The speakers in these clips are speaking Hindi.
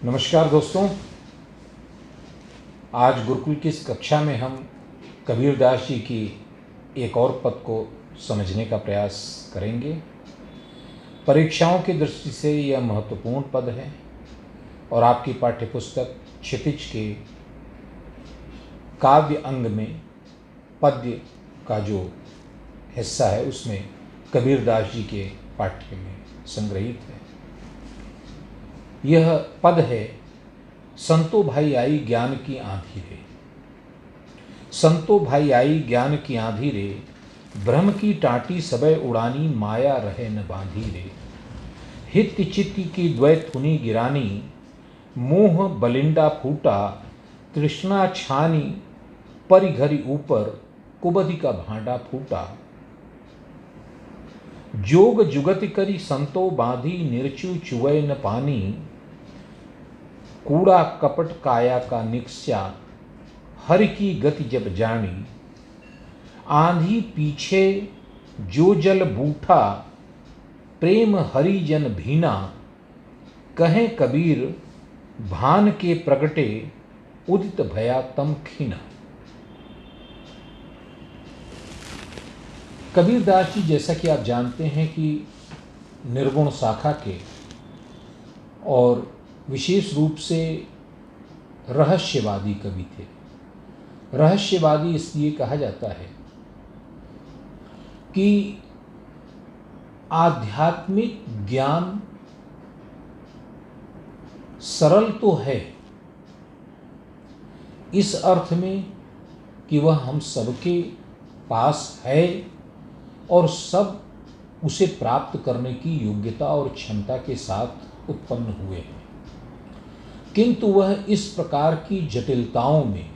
नमस्कार दोस्तों, आज गुरुकुल की इस कक्षा में हम कबीरदास जी की एक और पद को समझने का प्रयास करेंगे। परीक्षाओं की दृष्टि से यह महत्वपूर्ण पद है और आपकी पाठ्यपुस्तक क्षितिज के काव्य अंग में पद्य का जो हिस्सा है उसमें कबीरदास जी के पाठ्य में संग्रहित है। यह पद है, संतो भाई आई ज्ञान की आंधी रे। संतो भाई आई ज्ञान की आंधी रे, ब्रह्म की टाटी सबय उड़ानी, माया रहे न बांधी रे। हित चित्त की द्वैत थुनी गिरानी, मोह बलिंडा फूटा, तृष्णा छानी, परिघरी ऊपर कुबधि का भांडा फूटा। जोग जुगति करी संतो बांधी, निर्चु चुवै न पानी, कूड़ा कपट काया का निक्स्या, हरि की गति जब जानी। आंधी पीछे जो जल बूठा, प्रेम हरि जन भीना, कहें कबीर भान के प्रगटे, उदित भया तम खीना। कबीरदास जी जैसा कि आप जानते हैं कि निर्गुण शाखा के और विशेष रूप से रहस्यवादी कवि थे। रहस्यवादी इसलिए कहा जाता है कि आध्यात्मिक ज्ञान सरल तो है इस अर्थ में कि वह हम सबके पास है और सब उसे प्राप्त करने की योग्यता और क्षमता के साथ उत्पन्न हुए हैं, किंतु वह इस प्रकार की जटिलताओं में,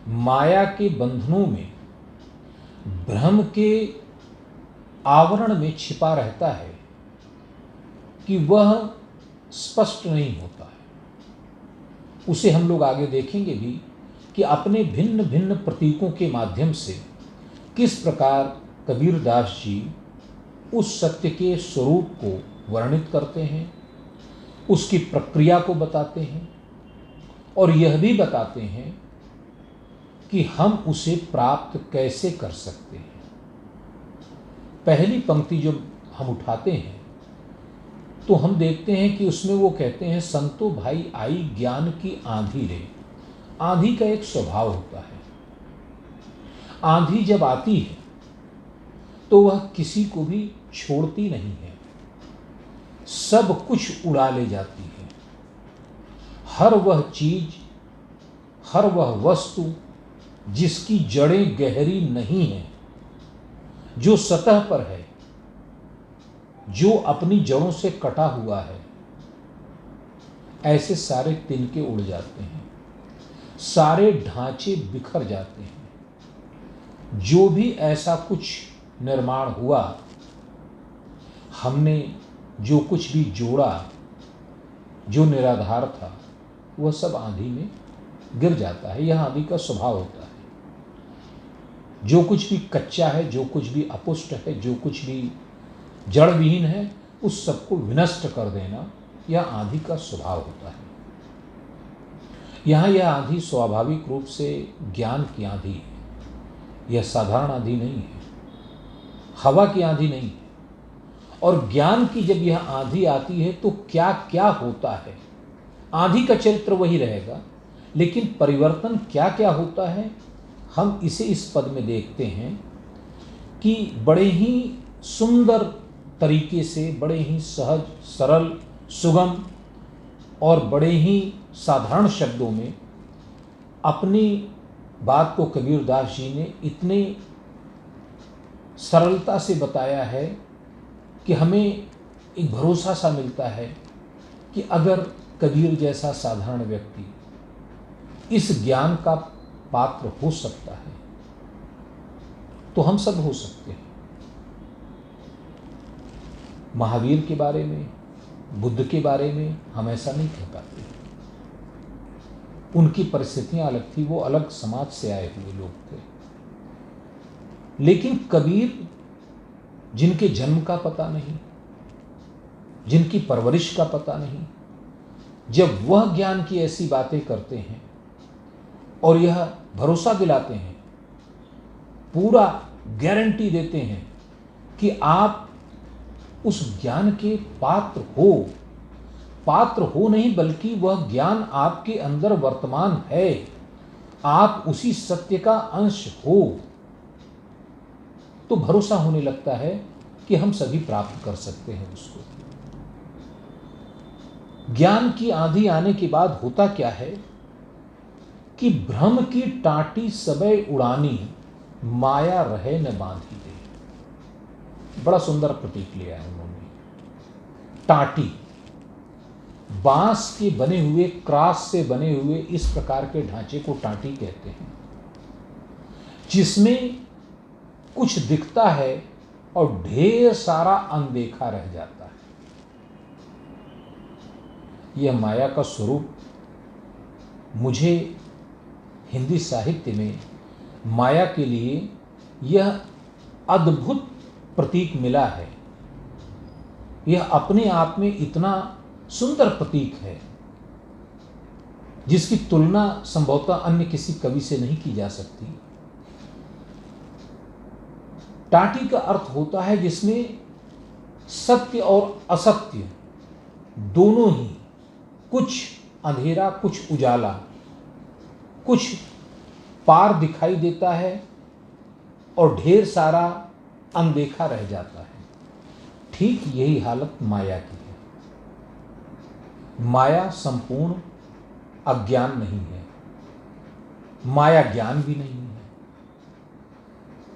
माया के बंधनों में, भ्रम के आवरण में छिपा रहता है कि वह स्पष्ट नहीं होता है। उसे हम लोग आगे देखेंगे भी कि अपने भिन्न भिन्न प्रतीकों के माध्यम से किस प्रकार कबीरदास जी उस सत्य के स्वरूप को वर्णित करते हैं, उसकी प्रक्रिया को बताते हैं और यह भी बताते हैं कि हम उसे प्राप्त कैसे कर सकते हैं। पहली पंक्ति जब हम उठाते हैं तो हम देखते हैं कि उसमें वो कहते हैं, संतो भाई आई ज्ञान की आंधी रे। आंधी का एक स्वभाव होता है। आंधी जब आती है तो वह किसी को भी छोड़ती नहीं है, सब कुछ उड़ा ले जाती है। हर वह चीज, हर वह वस्तु जिसकी जड़ें गहरी नहीं हैं, जो सतह पर है, जो अपनी जड़ों से कटा हुआ है, ऐसे सारे तिनके उड़ जाते हैं, सारे ढांचे बिखर जाते हैं। जो भी ऐसा कुछ निर्माण हुआ, हमने जो कुछ भी जोड़ा, जो निराधार था, वह सब आंधी में गिर जाता है। यह आंधी का स्वभाव होता है। जो कुछ भी कच्चा है, जो कुछ भी अपुष्ट है, जो कुछ भी जड़ विहीन है, उस सबको विनष्ट कर देना यह आंधी का स्वभाव होता है। यहाँ यह आंधी स्वाभाविक रूप से ज्ञान की आंधी है। यह साधारण आंधी नहीं है, हवा की आंधी नहीं है। और ज्ञान की जब यह आंधी आती है तो क्या क्या होता है। आंधी का चरित्र वही रहेगा, लेकिन परिवर्तन क्या क्या होता है हम इसे इस पद में देखते हैं कि बड़े ही सुंदर तरीके से, बड़े ही सहज, सरल, सुगम और बड़े ही साधारण शब्दों में अपनी बात को कबीरदास जी ने इतने सरलता से बताया है कि हमें एक भरोसा सा मिलता है कि अगर कबीर जैसा साधारण व्यक्ति इस ज्ञान का पात्र हो सकता है तो हम सब हो सकते हैं। महावीर के बारे में, बुद्ध के बारे में हम ऐसा नहीं कह पाते। उनकी परिस्थितियां अलग थी, वो अलग समाज से आए हुए लोग थे। लेकिन कबीर, जिनके जन्म का पता नहीं, जिनकी परवरिश का पता नहीं, जब वह ज्ञान की ऐसी बातें करते हैं और यह भरोसा दिलाते हैं, पूरा गारंटी देते हैं कि आप उस ज्ञान के पात्र हो नहीं, बल्कि वह ज्ञान आपके अंदर वर्तमान है, आप उसी सत्य का अंश हो, तो भरोसा होने लगता है कि हम सभी प्राप्त कर सकते हैं उसको। ज्ञान की आंधी आने के बाद होता क्या है कि भ्रम की टाटी सबे उड़ानी, माया रहे न बांधी दे। बड़ा सुंदर प्रतीक लिया है उन्होंने। टाटी, बांस के बने हुए, क्रास से बने हुए इस प्रकार के ढांचे को टाटी कहते हैं, जिसमें कुछ दिखता है और ढेर सारा अनदेखा रह जाता है। यह माया का स्वरूप मुझे हिंदी साहित्य में माया के लिए यह अद्भुत प्रतीक मिला है। यह अपने आप में इतना सुंदर प्रतीक है जिसकी तुलना संभवतः अन्य किसी कवि से नहीं की जा सकती। टाटी का अर्थ होता है जिसमें सत्य और असत्य दोनों ही, कुछ अंधेरा कुछ उजाला, कुछ पार दिखाई देता है और ढेर सारा अनदेखा रह जाता है। ठीक यही हालत माया की है। माया संपूर्ण अज्ञान नहीं है, माया ज्ञान भी नहीं है,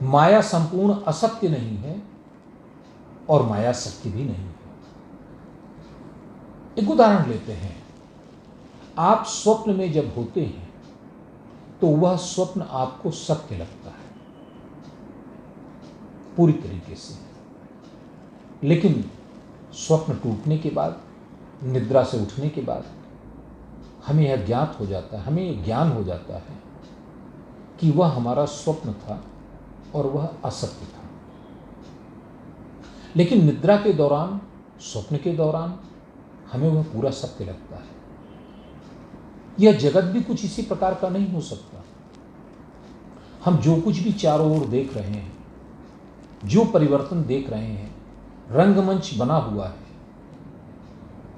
माया संपूर्ण असत्य नहीं है और माया सत्य भी नहीं है। एक उदाहरण लेते हैं। आप स्वप्न में जब होते हैं तो वह स्वप्न आपको सत्य लगता है पूरी तरीके से, लेकिन स्वप्न टूटने के बाद, निद्रा से उठने के बाद हमें यह ज्ञात हो जाता है, हमें यह ज्ञान हो जाता है कि वह हमारा स्वप्न था और वह असत्य था। लेकिन निद्रा के दौरान, स्वप्न के दौरान हमें वह पूरा सत्य लगता है। यह जगत भी कुछ इसी प्रकार का नहीं हो सकता। हम जो कुछ भी चारों ओर देख रहे हैं, जो परिवर्तन देख रहे हैं, रंगमंच बना हुआ है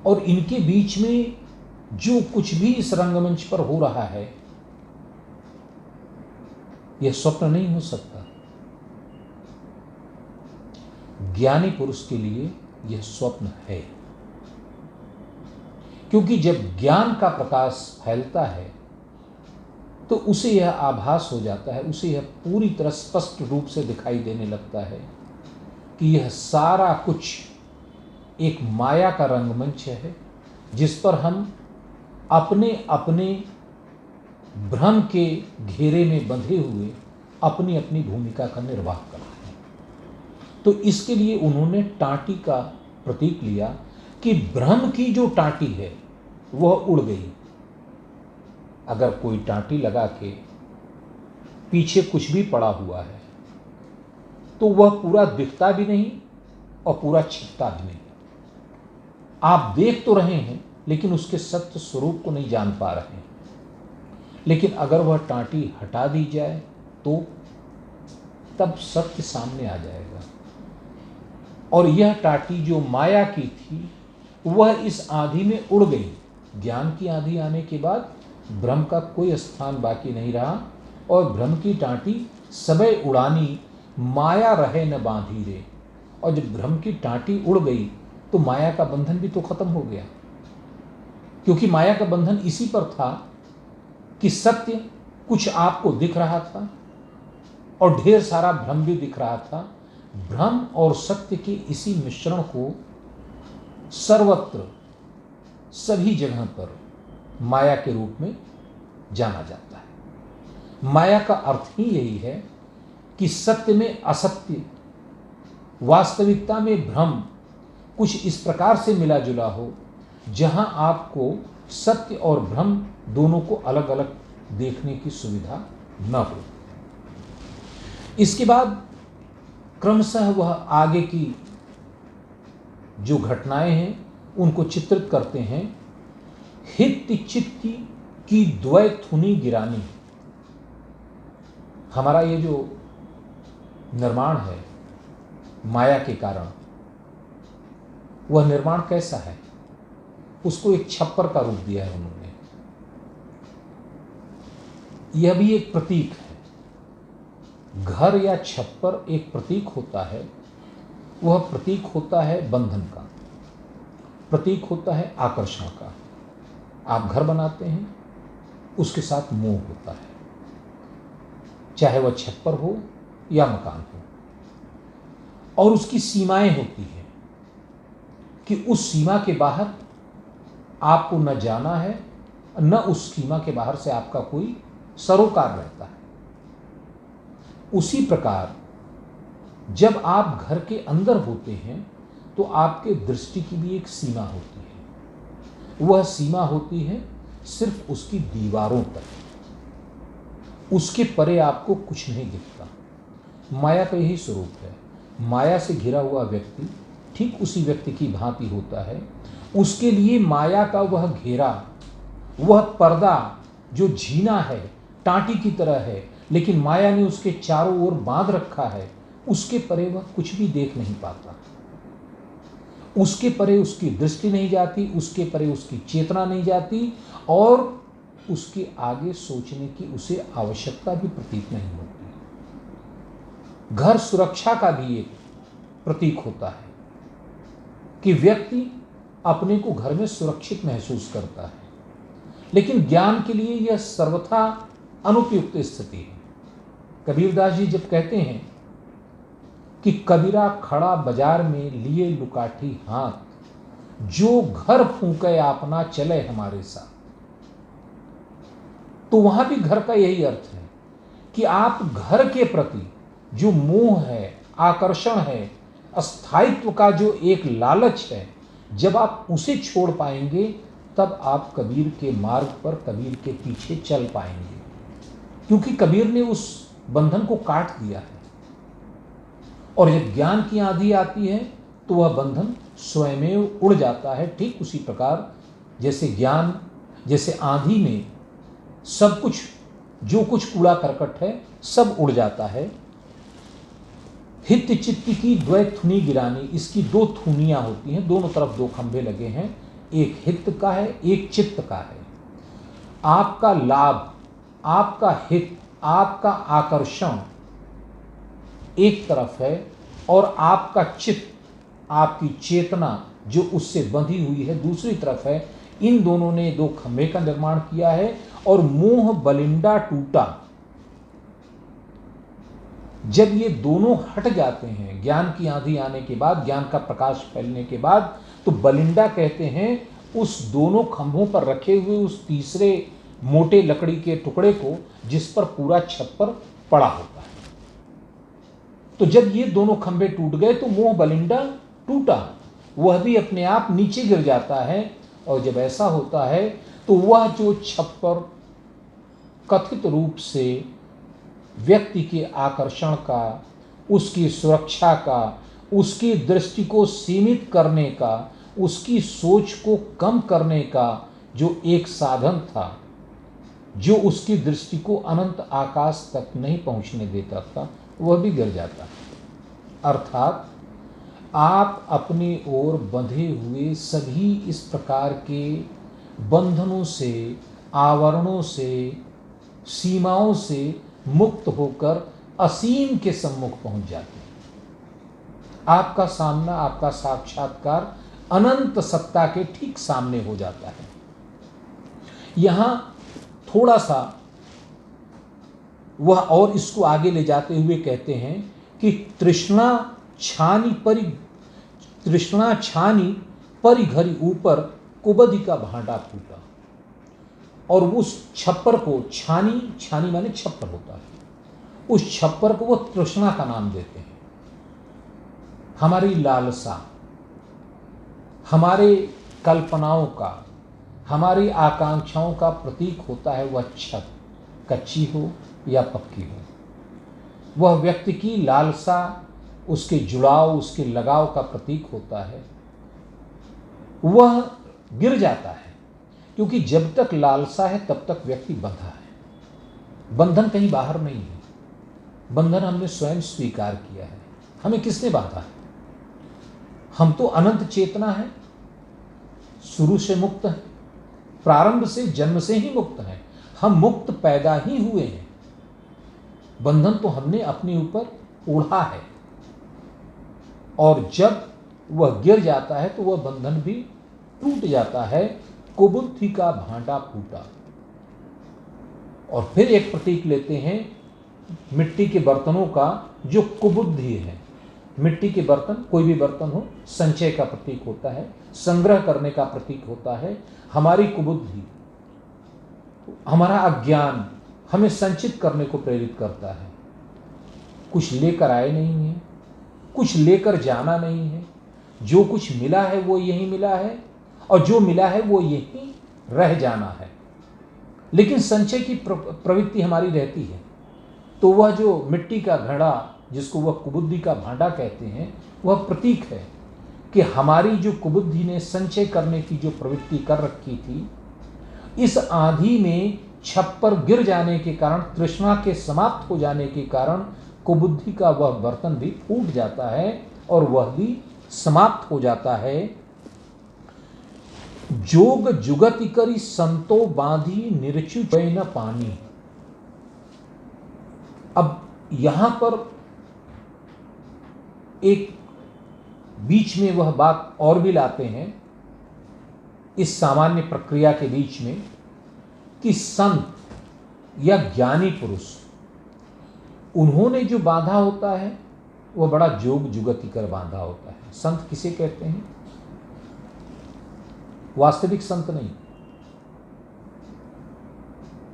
और इनके बीच में जो कुछ भी इस रंगमंच पर हो रहा है, यह स्वप्न नहीं हो सकता। ज्ञानी पुरुष के लिए यह स्वप्न है, क्योंकि जब ज्ञान का प्रकाश फैलता है तो उसे यह आभास हो जाता है, उसे यह पूरी तरह स्पष्ट रूप से दिखाई देने लगता है कि यह सारा कुछ एक माया का रंगमंच है, जिस पर हम अपने अपने भ्रम के घेरे में बंधे हुए अपनी अपनी भूमिका का निर्वाह कर रहे हैं। तो इसके लिए उन्होंने टाटी का प्रतीक लिया कि भ्रम की जो टाटी है वह उड़ गई। अगर कोई टाटी लगा के पीछे कुछ भी पड़ा हुआ है तो वह पूरा दिखता भी नहीं और पूरा छिपता भी नहीं। आप देख तो रहे हैं लेकिन उसके सत्य स्वरूप को नहीं जान पा रहे हैं। लेकिन अगर वह टाटी हटा दी जाए तो तब सत्य सामने आ जाएगा। और यह टाटी जो माया की थी वह इस आंधी में उड़ गई। ज्ञान की आंधी आने के बाद भ्रम का कोई स्थान बाकी नहीं रहा और भ्रम की टाटी सबे उड़ानी, माया रहे न बांधी रे। और जब भ्रम की टाटी उड़ गई तो माया का बंधन भी तो खत्म हो गया, क्योंकि माया का बंधन इसी पर था कि सत्य कुछ आपको दिख रहा था और ढेर सारा भ्रम भी दिख रहा था। भ्रम और सत्य के इसी मिश्रण को सर्वत्र, सभी जगह पर माया के रूप में जाना जाता है। माया का अर्थ ही यही है कि सत्य में असत्य, वास्तविकता में भ्रम कुछ इस प्रकार से मिला जुला हो जहां आपको सत्य और भ्रम दोनों को अलग अलग देखने की सुविधा न हो। इसके बाद क्रमशः वह आगे की जो घटनाएं हैं उनको चित्रित करते हैं हित चित्ती की द्वैथुनी गिरानी। हमारा ये जो निर्माण है माया के कारण, वह निर्माण कैसा है? उसको एक छप्पर का रूप दिया है उन्होंने। यह भी एक प्रतीक है। घर या छप्पर एक प्रतीक होता है। वह प्रतीक होता है बंधन का, प्रतीक होता है आकर्षण का। आप घर बनाते हैं, उसके साथ मोह होता है, चाहे वह छप्पर हो या मकान हो, और उसकी सीमाएं होती हैं कि उस सीमा के बाहर आपको न जाना है, न उस सीमा के बाहर से आपका कोई सरोकार रहता है। उसी प्रकार जब आप घर के अंदर होते हैं तो आपके दृष्टि की भी एक सीमा होती है। वह सीमा होती है सिर्फ उसकी दीवारों तक। उसके परे आपको कुछ नहीं दिखता। माया का यही स्वरूप है। माया से घिरा हुआ व्यक्ति ठीक उसी व्यक्ति की भांति होता है। उसके लिए माया का वह घेरा, वह पर्दा जो झीना है, टांटी की तरह है, लेकिन माया ने उसके चारों ओर बांध रखा है, उसके परे वह कुछ भी देख नहीं पाता। उसके परे उसकी दृष्टि नहीं जाती, उसके परे उसकी चेतना नहीं जाती, और उसके आगे सोचने की उसे आवश्यकता भी प्रतीत नहीं होती। घर सुरक्षा का भी एक प्रतीक होता है कि व्यक्ति अपने को घर में सुरक्षित महसूस करता है, लेकिन ज्ञान के लिए यह सर्वथा अनुपयुक्त स्थिति है। कबीरदास जी जब कहते हैं कि कबीरा खड़ा बाजार में लिए लुकाठी हाथ, जो घर फूंके अपना चले हमारे साथ, तो वहां भी घर का यही अर्थ है कि आप घर के प्रति जो मोह है, आकर्षण है, अस्थायित्व का जो एक लालच है, जब आप उसे छोड़ पाएंगे तब आप कबीर के मार्ग पर, कबीर के पीछे चल पाएंगे, क्योंकि कबीर ने उस बंधन को काट दिया है। और जब ज्ञान की आंधी आती है तो वह बंधन स्वयमेव उड़ जाता है। ठीक उसी प्रकार जैसे ज्ञान, जैसे आंधी में सब कुछ, जो कुछ कूड़ा करकट है, सब उड़ जाता है। हित चित्त की द्वैथुनी गिरानी, इसकी दो थुनियां होती हैं, दोनों तरफ दो खंभे लगे हैं, एक हित का है, एक चित्त का है। आपका लाभ, आपका हित, आपका आकर्षण एक तरफ है, और आपका चित्त, आपकी चेतना जो उससे बंधी हुई है, दूसरी तरफ है। इन दोनों ने दो खंभे का निर्माण किया है, और मोह बलिंडा टूटा। जब ये दोनों हट जाते हैं, ज्ञान की आंधी आने के बाद, ज्ञान का प्रकाश फैलने के बाद, तो बलिंडा कहते हैं उस दोनों खंभों पर रखे हुए उस तीसरे मोटे लकड़ी के टुकड़े को, जिस पर पूरा छप्पर पड़ा होता है। तो जब ये दोनों खंभे टूट गए तो मोह बलिंडा टूटा, वह भी अपने आप नीचे गिर जाता है। और जब ऐसा होता है तो वह जो छप्पर कथित रूप से व्यक्ति के आकर्षण का, उसकी सुरक्षा का, उसकी दृष्टि को सीमित करने का, उसकी सोच को कम करने का जो एक साधन था, जो उसकी दृष्टि को अनंत आकाश तक नहीं पहुंचने देता था, वह भी गिर जाता है। अर्थात आप अपनी ओर बंधे हुए सभी इस प्रकार के बंधनों से, आवरणों से, सीमाओं से मुक्त होकर असीम के सम्मुख पहुंच जाते हैं। आपका सामना, आपका साक्षात्कार अनंत सत्ता के ठीक सामने हो जाता है। यहां थोड़ा सा वह और इसको आगे ले जाते हुए कहते हैं कि तृष्णा छानी परि घरी ऊपर कुबदी का भांडा फूटा। और उस छप्पर को, छानी माने छप्पर होता है, उस छप्पर को वो तृष्णा का नाम देते हैं। हमारी लालसा, हमारे कल्पनाओं का, हमारी आकांक्षाओं का प्रतीक होता है वह छत, कच्ची हो या पक्की हो। वह व्यक्ति की लालसा, उसके जुड़ाव, उसके लगाव का प्रतीक होता है। वह गिर जाता है, क्योंकि जब तक लालसा है तब तक व्यक्ति बंधा है। बंधन कहीं बाहर नहीं है, बंधन हमने स्वयं स्वीकार किया है। हमें किसने बांधा है? हम तो अनंत चेतना है, शुरू से मुक्त है, प्रारंभ से, जन्म से ही मुक्त है। हम मुक्त पैदा ही हुए हैं। बंधन तो हमने अपने ऊपर ओढ़ा है, और जब वह गिर जाता है तो वह बंधन भी टूट जाता है। कुबुद्धि का भांडा फूटा। और फिर एक प्रतीक लेते हैं मिट्टी के बर्तनों का, जो कुबुद्धि है। मिट्टी के बर्तन, कोई भी बर्तन हो, संचय का प्रतीक होता है, संग्रह करने का प्रतीक होता है। हमारी कुबुद्धि, हमारा अज्ञान हमें संचित करने को प्रेरित करता है। कुछ लेकर आए नहीं है, कुछ लेकर जाना नहीं है। जो कुछ मिला है वो यही मिला है, और जो मिला है वो यही रह जाना है। लेकिन संचय की प्रवृत्ति हमारी रहती है। तो वह जो मिट्टी का घड़ा, जिसको वह कुबुद्धि का भांडा कहते हैं, वह प्रतीक है कि हमारी जो कुबुद्धि ने संचय करने की जो प्रवृत्ति कर रखी थी, इस आंधी में छप्पर गिर जाने के कारण, तृष्णा के समाप्त हो जाने के कारण कुबुद्धि का वह बर्तन भी फूट जाता है और वह भी समाप्त हो जाता है। जोग जुगति करी संतो बांधी निरचु न पानी। अब यहां पर एक बीच में वह बात और भी लाते हैं इस सामान्य प्रक्रिया के बीच में, कि संत या ज्ञानी पुरुष, उन्होंने जो बांधा होता है वह बड़ा जोग जुगति कर बांधा होता है। संत किसे कहते हैं? वास्तविक संत नहीं,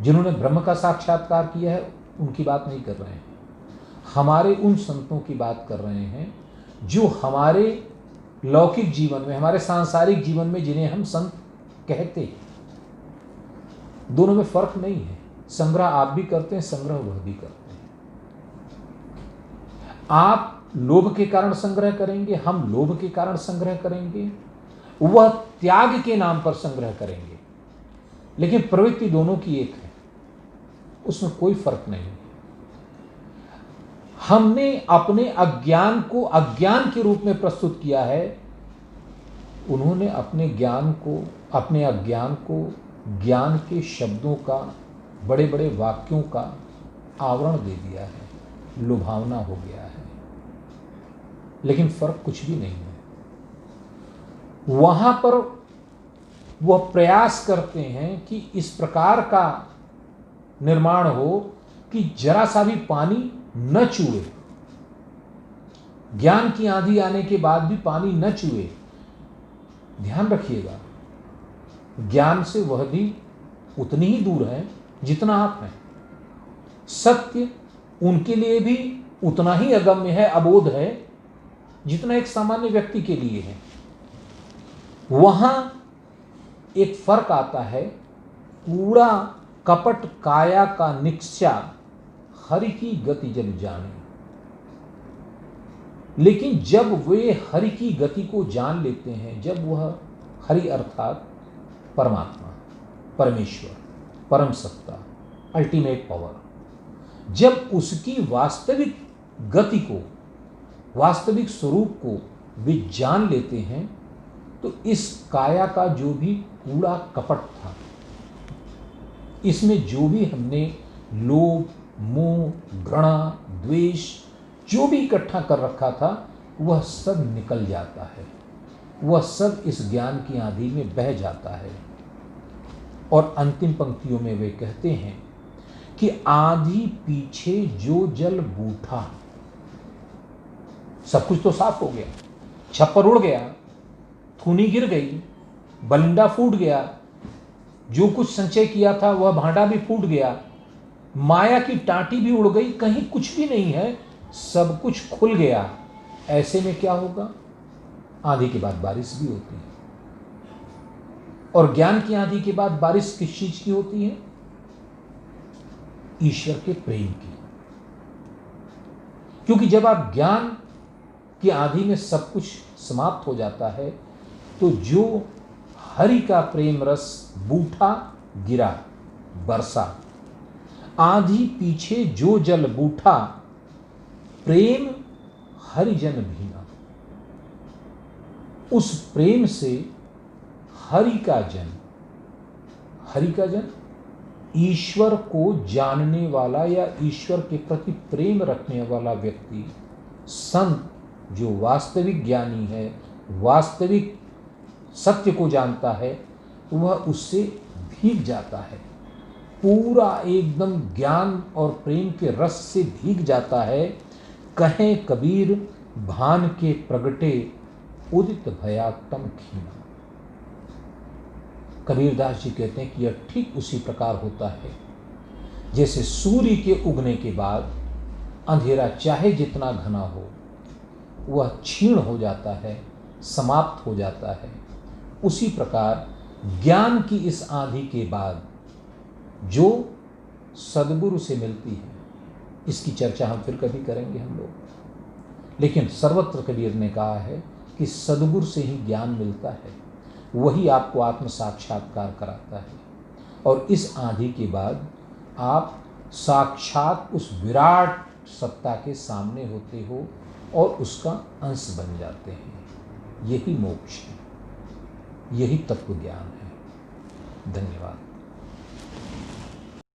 जिन्होंने ब्रह्म का साक्षात्कार किया है उनकी बात नहीं कर रहे हैं। हमारे उन संतों की बात कर रहे हैं जो हमारे लौकिक जीवन में, हमारे सांसारिक जीवन में, जिन्हें हम संत कहते हैं। दोनों में फर्क नहीं है। संग्रह आप भी करते हैं, संग्रह वह भी करते हैं। आप लोभ के कारण संग्रह करेंगे, हम लोभ के कारण संग्रह करेंगे, वह त्याग के नाम पर संग्रह करेंगे, लेकिन प्रवृत्ति दोनों की एक है, उसमें कोई फर्क नहीं है। हमने अपने अज्ञान को अज्ञान के रूप में प्रस्तुत किया है, उन्होंने अपने ज्ञान को, अपने अज्ञान को ज्ञान के शब्दों का, बड़े बड़े वाक्यों का आवरण दे दिया है, लुभावना हो गया है। लेकिन फर्क कुछ भी नहीं है। वहां पर वह प्रयास करते हैं कि इस प्रकार का निर्माण हो कि जरा सा भी पानी न चूए। ज्ञान की आंधी आने के बाद भी पानी न चूए। ध्यान रखिएगा, ज्ञान से वह भी उतनी ही दूर है जितना आप हैं। सत्य उनके लिए भी उतना ही अगम्य है, अबोध है, जितना एक सामान्य व्यक्ति के लिए है। वहां एक फर्क आता है। कूड़ा कपट काया का निक्ष्या हरि की गति जब जाने। लेकिन जब वे हरि की गति को जान लेते हैं, जब वह हरि अर्थात परमात्मा, परमेश्वर, परम सत्ता, अल्टीमेट पावर, जब उसकी वास्तविक गति को, वास्तविक स्वरूप को वे जान लेते हैं, तो इस काया का जो भी कूड़ा कपट था, इसमें जो भी हमने लोभ, मोह, घृणा, द्वेष जो भी इकट्ठा कर रखा था, वह सब निकल जाता है। वह सब इस ज्ञान की आंधी में बह जाता है। और अंतिम पंक्तियों में वे कहते हैं कि आंधी पीछे जो जल बूठा। सब कुछ तो साफ हो गया, छप्पर उड़ गया, थूनी गिर गई, बलिंदा फूट गया, जो कुछ संचय किया था वह भांडा भी फूट गया, माया की टाटी भी उड़ गई, कहीं कुछ भी नहीं है, सब कुछ खुल गया। ऐसे में क्या होगा? आंधी के बाद बारिश भी होती है। और ज्ञान की आंधी के बाद बारिश किस चीज की होती है? ईश्वर के प्रेम की। क्योंकि जब आप ज्ञान की आंधी में सब कुछ समाप्त हो जाता है, तो जो हरि का प्रेम रस बूठा गिरा बरसा, आंधी पीछे जो जल बूठा, प्रेम हरिजन भीना। उस प्रेम से हरि का जन ईश्वर को जानने वाला या ईश्वर के प्रति प्रेम रखने वाला व्यक्ति, संत जो वास्तविक ज्ञानी है, वास्तविक सत्य को जानता है, वह उससे भीग जाता है, पूरा एकदम ज्ञान और प्रेम के रस से भीग जाता है। कहें कबीर भान के प्रगटे, उदित भया तम खीना। कबीरदास जी कहते हैं कि यह ठीक उसी प्रकार होता है जैसे सूर्य के उगने के बाद अंधेरा चाहे जितना घना हो, वह क्षीण हो जाता है, समाप्त हो जाता है। उसी प्रकार ज्ञान की इस आंधी के बाद जो सद्गुरु से मिलती है, इसकी चर्चा हम फिर कभी करेंगे हम लोग। लेकिन सर्वत्र कबीर ने कहा है कि सद्गुरु से ही ज्ञान मिलता है, वही आपको आत्म साक्षात्कार कराता है। और इस आंधी के बाद आप साक्षात उस विराट सत्ता के सामने होते हो और उसका अंश बन जाते हैं। यही मोक्ष है, यही तत्व ज्ञान है। धन्यवाद।